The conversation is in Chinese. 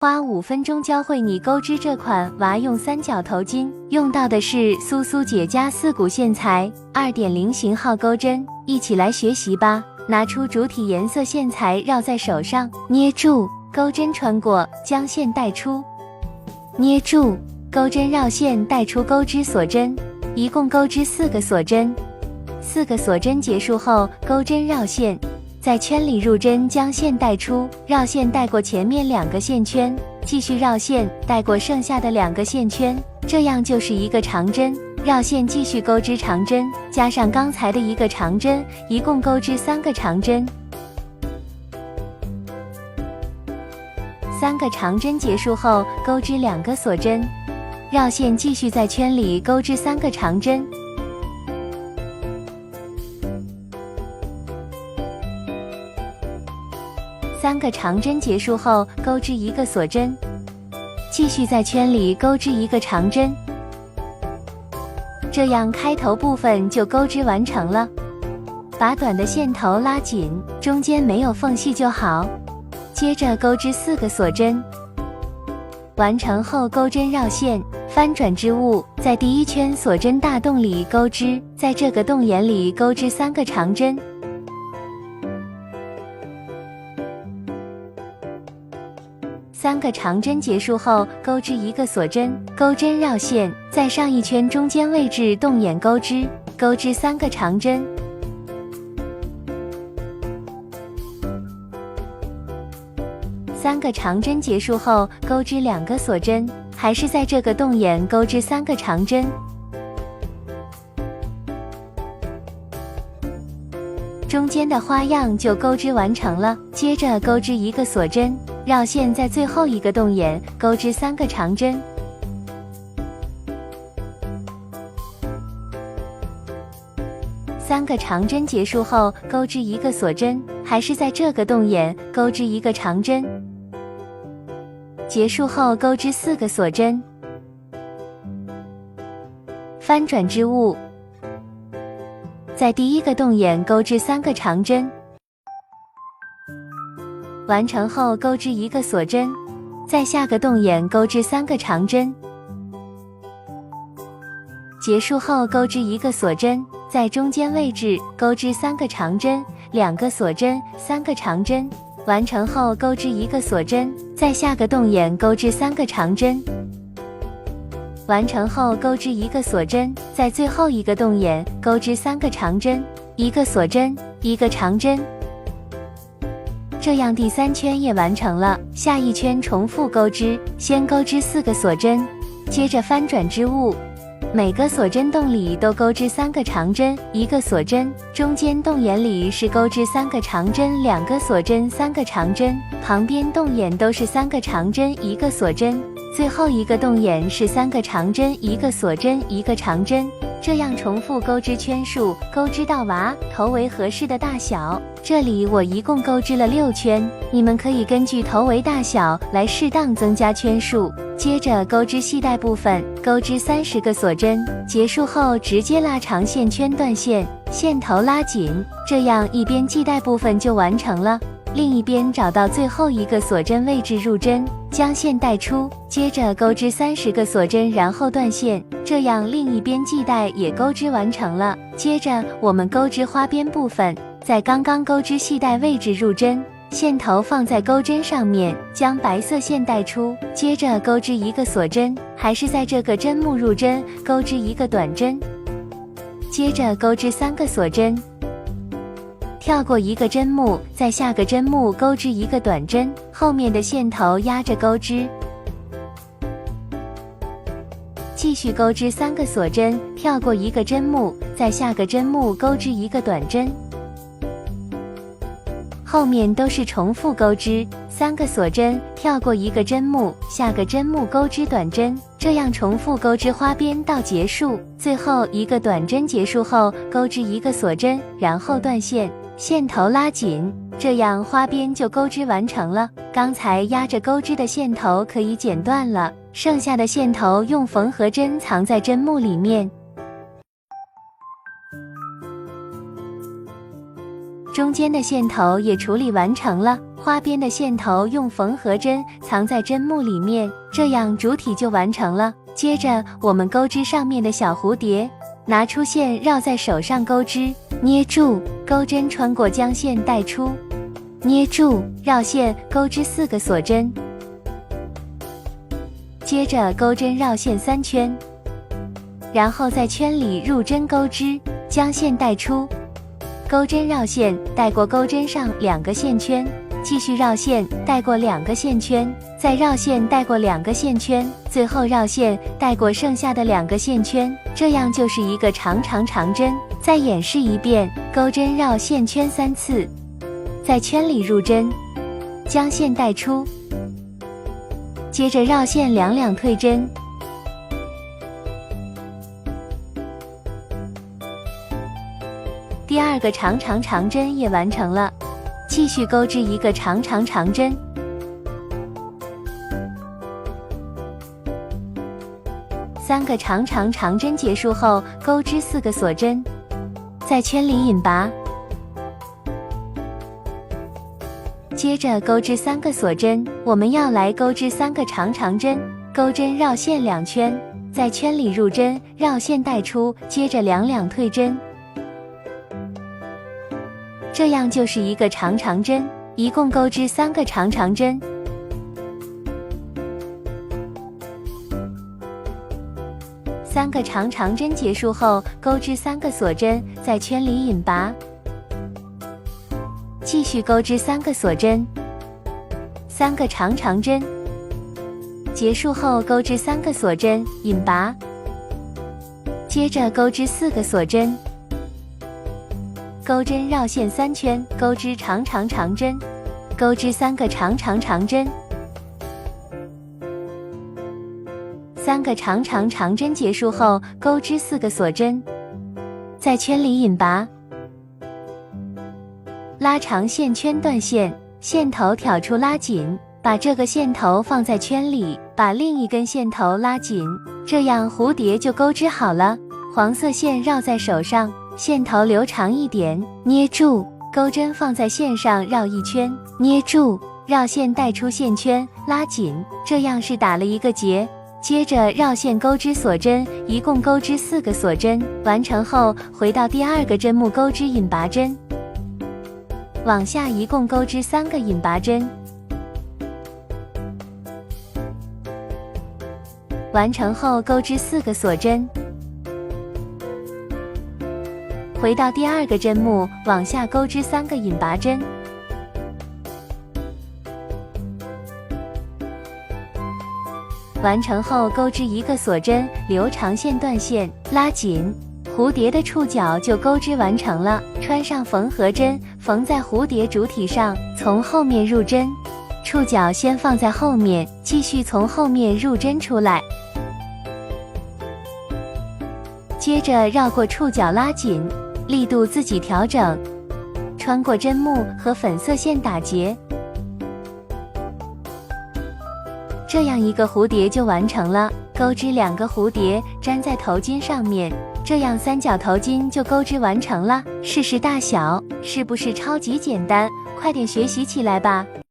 花5分钟教会你钩织这款娃用三角头巾，用到的是苏苏姐家4股线材 2.0 型号钩针，一起来学习吧。拿出主体颜色线材绕在手上，捏住，钩针穿过，将线带出，捏住，钩针绕线带出，钩织锁针，一共钩织4个锁针。4个锁针结束后，钩针绕线，在圈里入针，将线带出，绕线带过前面2个线圈，继续绕线带过剩下的2个线圈，这样就是一个长针。绕线继续钩织长针，加上刚才的一个长针，一共钩织3个长针。3个长针结束后，钩织2个锁针，绕线继续在圈里钩织3个长针。3个长针结束后，钩织1个锁针，继续在圈里钩织1个长针。这样开头部分就钩织完成了。把短的线头拉紧，中间没有缝隙就好。接着钩织4个锁针，完成后钩针绕线，翻转织物，在第一圈锁针大洞里钩织，在这个洞眼里钩织3个长针。3个长针结束后，钩织1个锁针，钩针绕线，在上一圈中间位置洞眼钩织，钩织3个长针。3个长针结束后，钩织2个锁针，还是在这个洞眼钩织3个长针。中间的花样就钩织完成了。接着钩织1个锁针，绕线在最后一个洞眼钩织3个长针。3个长针结束后，钩织1个锁针，还是在这个洞眼钩织1个长针。结束后钩织4个锁针，翻转织物，在第一个洞眼钩织3个长针。完成后钩织1个锁针，在下个洞眼钩织3个长针。结束后钩织1个锁针，在中间位置钩织3个长针，2个锁针，3个长针。完成后钩织1个锁针，在下个洞眼钩织3个长针。完成后钩织1个锁针，在最后一个洞眼钩织3个长针，1个锁针，1个长针。这样第3圈也完成了。下一圈重复钩织，先钩织4个锁针，接着翻转织物，每个锁针洞里都钩织3个长针，1个锁针，中间洞眼里是钩织3个长针，2个锁针，3个长针，旁边洞眼都是3个长针，1个锁针，最后一个洞眼是3个长针，1个锁针，1个长针。这样重复钩织圈数，钩织到娃头围合适的大小。这里我一共钩织了6圈，你们可以根据头围大小来适当增加圈数。接着钩织系带部分，钩织30个锁针，结束后直接拉长线圈断线，线头拉紧，这样一边系带部分就完成了。另一边找到最后一个锁针位置入针，将线带出，接着钩织30个锁针，然后断线，这样另一边系带也钩织完成了。接着我们钩织花边部分，在刚刚钩织系带位置入针，线头放在钩针上面，将白色线带出，接着钩织1个锁针，还是在这个针目入针，钩织1个短针，接着钩织3个锁针，跳过1个针目，在下个针目钩织1个短针，后面的线头压着钩织，继续钩织3个锁针，跳过1个针目，在下个针目钩织1个短针，后面都是重复钩织3个锁针，跳过1个针目，下个针目钩织短针，这样重复钩织花边到结束。最后1个短针结束后，钩织1个锁针，然后断线，线头拉紧，这样花边就钩织完成了。刚才压着钩织的线头可以剪断了，剩下的线头用缝合针藏在针目里面。中间的线头也处理完成了。花边的线头用缝合针藏在针目里面，这样主体就完成了。接着我们钩织上面的小蝴蝶，拿出线绕在手上钩织，捏住，钩针穿过将线带出，捏住，绕线钩织4个锁针，接着钩针绕线3圈，然后在圈里入针钩织，将线带出，钩针绕线带过钩针上2个线圈，继续绕线带过2个线圈，再绕线带过2个线圈，最后绕线带过剩下的2个线圈，这样就是一个长针。再演示一遍，钩针绕线圈3次，在圈里入针，将线带出，接着绕线两退针，第2个长针也完成了。继续钩织一个长针，3个长针结束后，钩织4个锁针，在圈里引拔，接着钩织3个锁针。我们要来钩织3个长针，钩针绕线2圈，在圈里入针，绕线带出，接着两退针，这样就是一个长针。一共钩织3个长针。3个长针结束后，钩织3个锁针，在圈里引拔，继续钩织3个锁针，3个长针，结束后钩织3个锁针，引拔，接着钩织4个锁针，钩针绕线3圈，钩织长针，钩织3个长针，3个长针结束后，钩织4个锁针，在圈里引拔，拉长线圈断线，线头挑出拉紧，把这个线头放在圈里，把另一根线头拉紧，这样蝴蝶就钩织好了。黄色线绕在手上，线头留长一点，捏住，钩针放在线上绕一圈，捏住，绕线带出线圈，拉紧，这样是打了一个结。接着绕线钩织锁针，一共钩织4个锁针，完成后回到第2个针目钩织引拔针，往下一共钩织3个引拔针，完成后钩织4个锁针，回到第2个针目，往下钩织3个引拔针，完成后钩织1个锁针，留长线断线，拉紧，蝴蝶的触角就钩织完成了。穿上缝合针，缝在蝴蝶主体上，从后面入针，触角先放在后面，继续从后面入针出来，接着绕过触角拉紧，力度自己调整，穿过针目和粉色线打结，这样一个蝴蝶就完成了。钩织2个蝴蝶粘在头巾上面，这样3角头巾就钩织完成了。试试大小，是不是超级简单？快点学习起来吧！